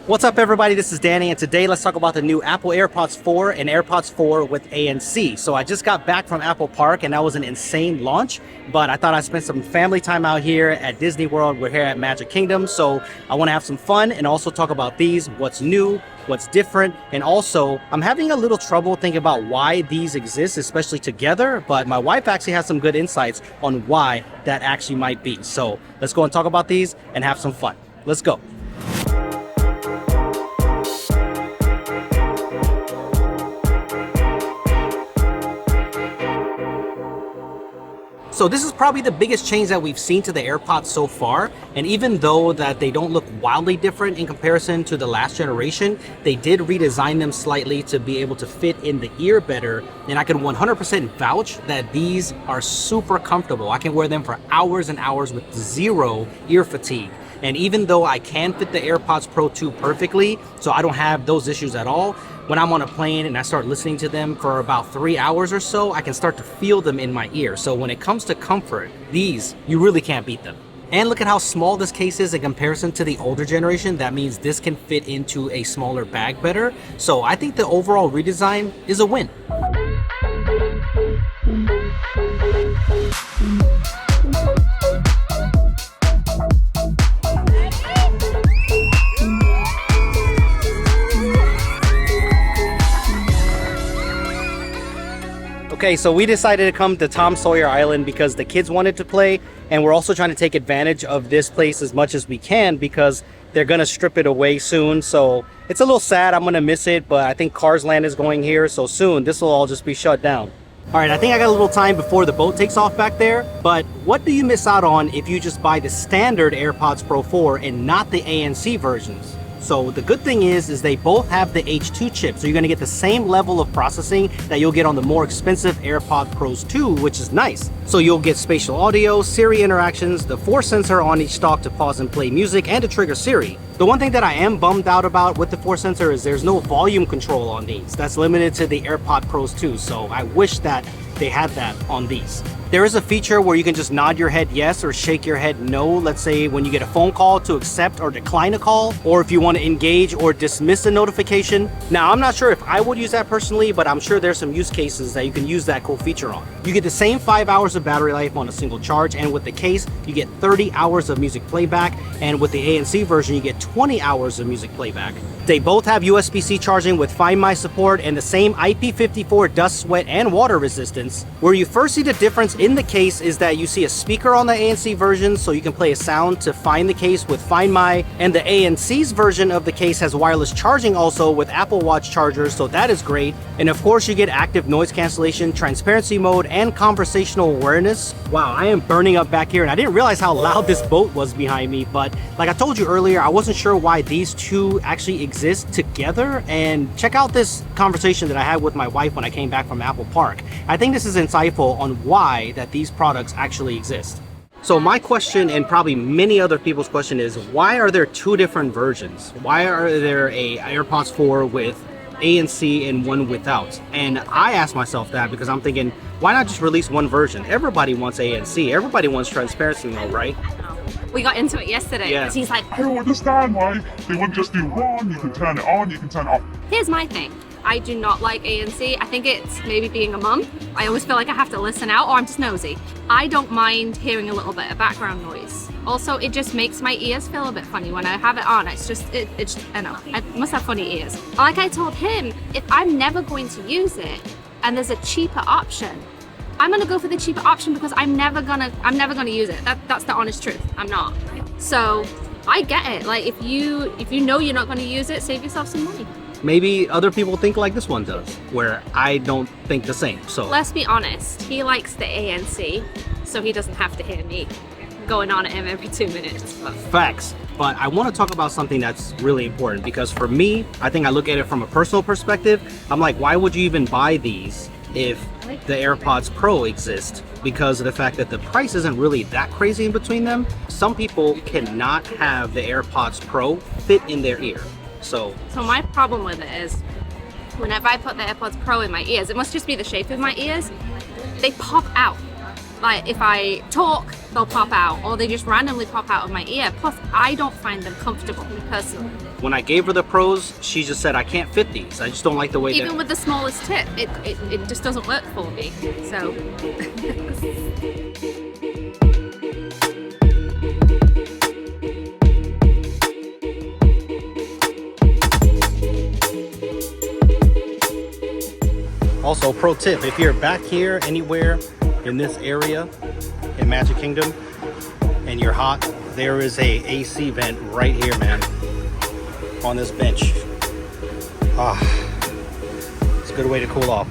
What's up, everybody? This is Danny, and today let's talk about the new Apple AirPods 4 and AirPods 4 with ANC. So I just got back from Apple Park, and that was an insane launch, but I thought I'd spend some family time out here at Disney World. We're here at Magic Kingdom, so I want to have some fun and also talk about these, what's new, what's different, and also I'm having a little trouble thinking about why these exist, especially together, but my wife actually has some good insights on why that actually might be. So let's go and talk about these and have some fun. Let's go. So this is probably the biggest change that we've seen to the AirPods so far, and even though that they don't look wildly different in comparison to the last generation, they did redesign them slightly to be able to fit in the ear better, and I can 100% vouch that these are super comfortable. I can wear them for hours and hours with zero ear fatigue. And even though I can fit the AirPods Pro 2 perfectly, so I don't have those issues at all, when I'm on a plane and I start listening to them for about 3 hours or so, I can start to feel them in my ear. So when it comes to comfort, these, you really can't beat them. And look at how small this case is in comparison to the older generation. That means this can fit into a smaller bag better. So I think the overall redesign is a win. Okay, so we decided to come to Tom Sawyer Island because the kids wanted to play, and we're also trying to take advantage of this place as much as we can because they're gonna strip it away soon. So it's a little sad, I'm gonna miss it, but I think Cars Land is going here, so soon this will all just be shut down. All right, I think I got a little time before the boat takes off back there, but what do you miss out on if you just buy the standard AirPods Pro 4 and not the ANC versions? So the good thing is they both have the H2 chip, so you're gonna get the same level of processing that you'll get on the more expensive AirPods Pros 2, which is nice. So you'll get spatial audio, Siri interactions, the Force sensor on each stalk to pause and play music, and to trigger Siri. The one thing that I am bummed out about with the Force sensor is there's no volume control on these. That's limited to the AirPods Pros 2, so I wish that they had that on these. There is a feature where you can just nod your head yes or shake your head no, let's say when you get a phone call, to accept or decline a call, or if you want to engage or dismiss a notification. Now, I'm not sure if I would use that personally, but I'm sure there's some use cases that you can use that cool feature on. You get the same 5 hours of battery life on a single charge, and with the case, you get 30 hours of music playback, and with the ANC version, you get 20 hours of music playback. They both have USB-C charging with Find My support and the same IP54 dust, sweat, and water resistance. Where you first see the difference in the case is that you see a speaker on the ANC version, so you can play a sound to find the case with Find My, and the ANC's version of the case has wireless charging also with Apple Watch chargers, so that is great. And of course you get active noise cancellation, transparency mode, and conversational awareness. Wow, I am burning up back here, and I didn't realize how loud this boat was behind me, but like I told you earlier, I wasn't sure why these two actually exist together. And check out this conversation that I had with my wife when I came back from Apple Park. I think this is insightful on why that these products actually exist. So my question, and probably many other people's question, is why are there two different versions? Why are there a AirPods 4 with ANC and one without? And I asked myself that because I'm thinking, why not just release one version? Everybody wants ANC, everybody wants transparency mode, right? We got into it yesterday because he's like, I don't understand why they wouldn't just do one. You can turn it on, you can turn it off. here's my thing. I do not like ANC. I think it's maybe being a mum. I always feel like I have to listen out, or I'm just nosy. I don't mind hearing a little bit of background noise. Also, it just makes my ears feel a bit funny when I have it on. It's just, I know, I must have funny ears. Like I told him, if I'm never going to use it and there's a cheaper option, I'm gonna go for the cheaper option because I'm never gonna use it. That's the honest truth. I'm not. So I get it. Like if you know you're not gonna use it, save yourself some money. Maybe other people think like this one does, where I don't think the same. So let's be honest. He likes the ANC, so he doesn't have to hear me going on at him every 2 minutes. Facts. But I want to talk about something that's really important, because for me, I think I look at it from a personal perspective. I'm like, why would you even buy these if the AirPods Pro exist? Because of the fact that the price isn't really that crazy in between them. Some people cannot have the AirPods Pro fit in their ear. So my problem with it is, whenever I put the AirPods Pro in my ears, it must just be the shape of my ears, they pop out. Like if I talk, they'll pop out, or they just randomly pop out of my ear. Plus, I don't find them comfortable personally. When I gave her the Pros, she just said, I can't fit these. I just don't like the way Even with the smallest tip, it just doesn't work for me. So. Also, pro tip, if you're back here anywhere in this area in Magic Kingdom and you're hot, there is a AC vent right here, man, on this bench. It's a good way to cool off.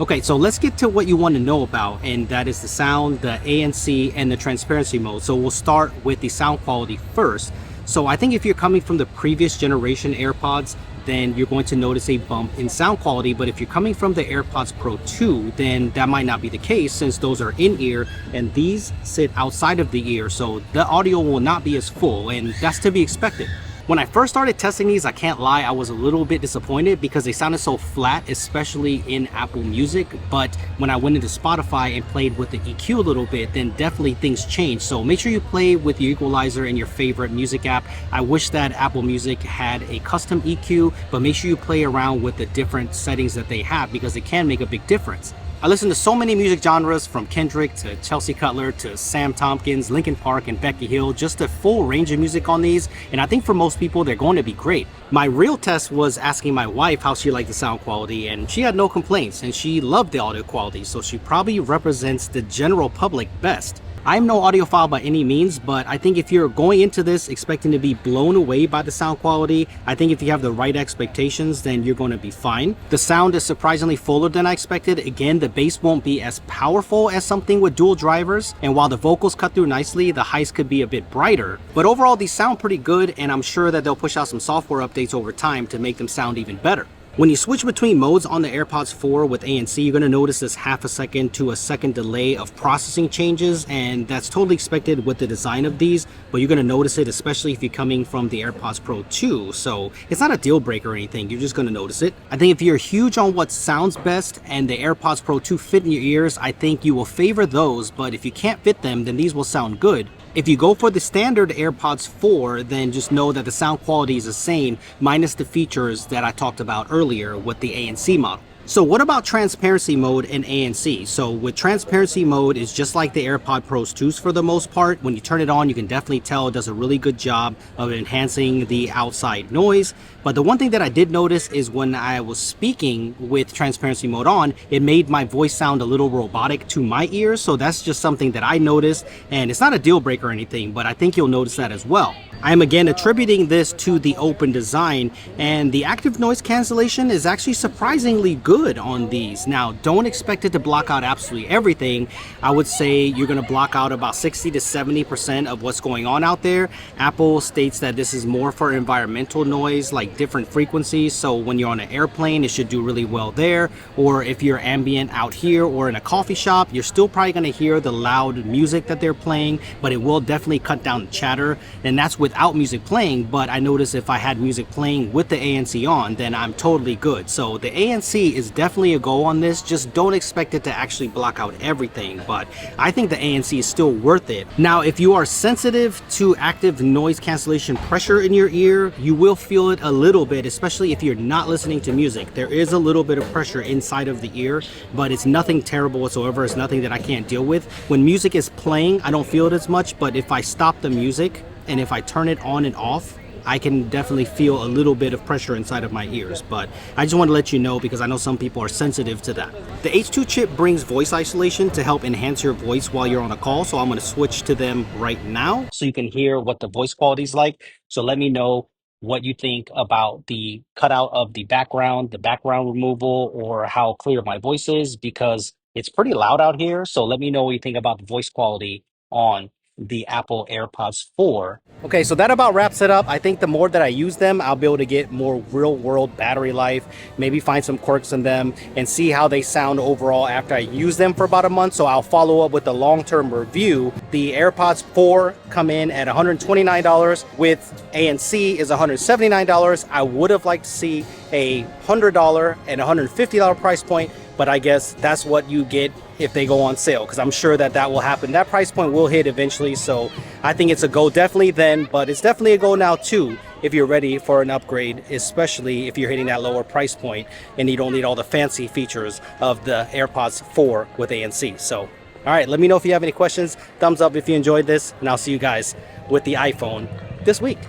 Okay, so let's get to what you want to know about, and that is the sound, the ANC, and the transparency mode. So we'll start with the sound quality first. So I think if you're coming from the previous generation AirPods, then you're going to notice a bump in sound quality. But if you're coming from the AirPods Pro 2, then that might not be the case, since those are in ear and these sit outside of the ear. So the audio will not be as full, and that's to be expected. When I first started testing these, I can't lie, I was a little bit disappointed because they sounded so flat, especially in Apple Music. But when I went into Spotify and played with the EQ a little bit, then definitely things changed. So make sure you play with your equalizer in your favorite music app. I wish that Apple Music had a custom EQ, but make sure you play around with the different settings that they have, because it can make a big difference. I listen to so many music genres, from Kendrick to Chelsea Cutler to Sam Tompkins, Linkin Park, and Becky Hill, just a full range of music on these, and I think for most people they're going to be great. My real test was asking my wife how she liked the sound quality, and she had no complaints, and she loved the audio quality, so she probably represents the general public best. I'm no audiophile by any means, but I think if you're going into this expecting to be blown away by the sound quality, I think if you have the right expectations, then you're going to be fine. The sound is surprisingly fuller than I expected. Again, the bass won't be as powerful as something with dual drivers, and while the vocals cut through nicely, the highs could be a bit brighter. But overall, these sound pretty good, and I'm sure that they'll push out some software updates over time to make them sound even better. When you switch between modes on the AirPods 4 with ANC, you're going to notice this half a second to a second delay of processing changes, and that's totally expected with the design of these, but you're going to notice it especially if you're coming from the AirPods Pro 2, so it's not a deal breaker or anything, you're just going to notice it. I think if you're huge on what sounds best and the AirPods Pro 2 fit in your ears, I think you will favor those, but if you can't fit them, then these will sound good. If you go for the standard AirPods 4, then just know that the sound quality is the same, minus the features that I talked about earlier with the ANC model. So what about transparency mode and ANC? So with transparency mode, it's just like the AirPod Pros 2s for the most part. When you turn it on, you can definitely tell it does a really good job of enhancing the outside noise. But the one thing that I did notice is when I was speaking with transparency mode on, it made my voice sound a little robotic to my ears. So that's just something that I noticed, and it's not a deal breaker or anything, but I think you'll notice that as well. I am again attributing this to the open design, and the active noise cancellation is actually surprisingly good on these. Now, don't expect it to block out absolutely everything. I would say you're going to block out about 60 to 70% of what's going on out there. Apple states that this is more for environmental noise, like different frequencies, so when you're on an airplane, it should do really well there, or if you're ambient out here or in a coffee shop, you're still probably going to hear the loud music that they're playing, but it will definitely cut down the chatter, and that's without music playing. But I noticed if I had music playing with the ANC on, then I'm totally good. So the ANC is definitely a go on this. Just don't expect it to actually block out everything, but I think the ANC is still worth it. Now, if you are sensitive to active noise cancellation pressure in your ear, you will feel it a little bit, especially if you're not listening to music. There is a little bit of pressure inside of the ear, but it's nothing terrible whatsoever. It's nothing that I can't deal with. When music is playing, I don't feel it as much, but if I stop the music and if I turn it on and off, I can definitely feel a little bit of pressure inside of my ears. But I just want to let you know, because I know some people are sensitive to that. The H2 chip brings voice isolation to help enhance your voice while you're on a call, so I'm going to switch to them right now so you can hear what the voice quality is like. So let me know what you think about the cutout of the background removal, or how clear my voice is, because it's pretty loud out here. So let me know what you think about the voice quality on the Apple AirPods 4. Okay, so that about wraps it up. I think the more that I use them, I'll be able to get more real world battery life, maybe find some quirks in them, and see how they sound overall after I use them for about a month. So I'll follow up with a long-term review. The AirPods 4 come in at $129 with ANC is $179. I would have liked to see a $100 and $150 price point, but I guess that's what you get if they go on sale, because I'm sure that that will happen. That price point will hit eventually, so I think it's a go definitely then, but it's definitely a go now too if you're ready for an upgrade, especially if you're hitting that lower price point and you don't need all the fancy features of the AirPods 4 with ANC. So, all right, let me know if you have any questions. Thumbs up if you enjoyed this, and I'll see you guys with the iPhone this week.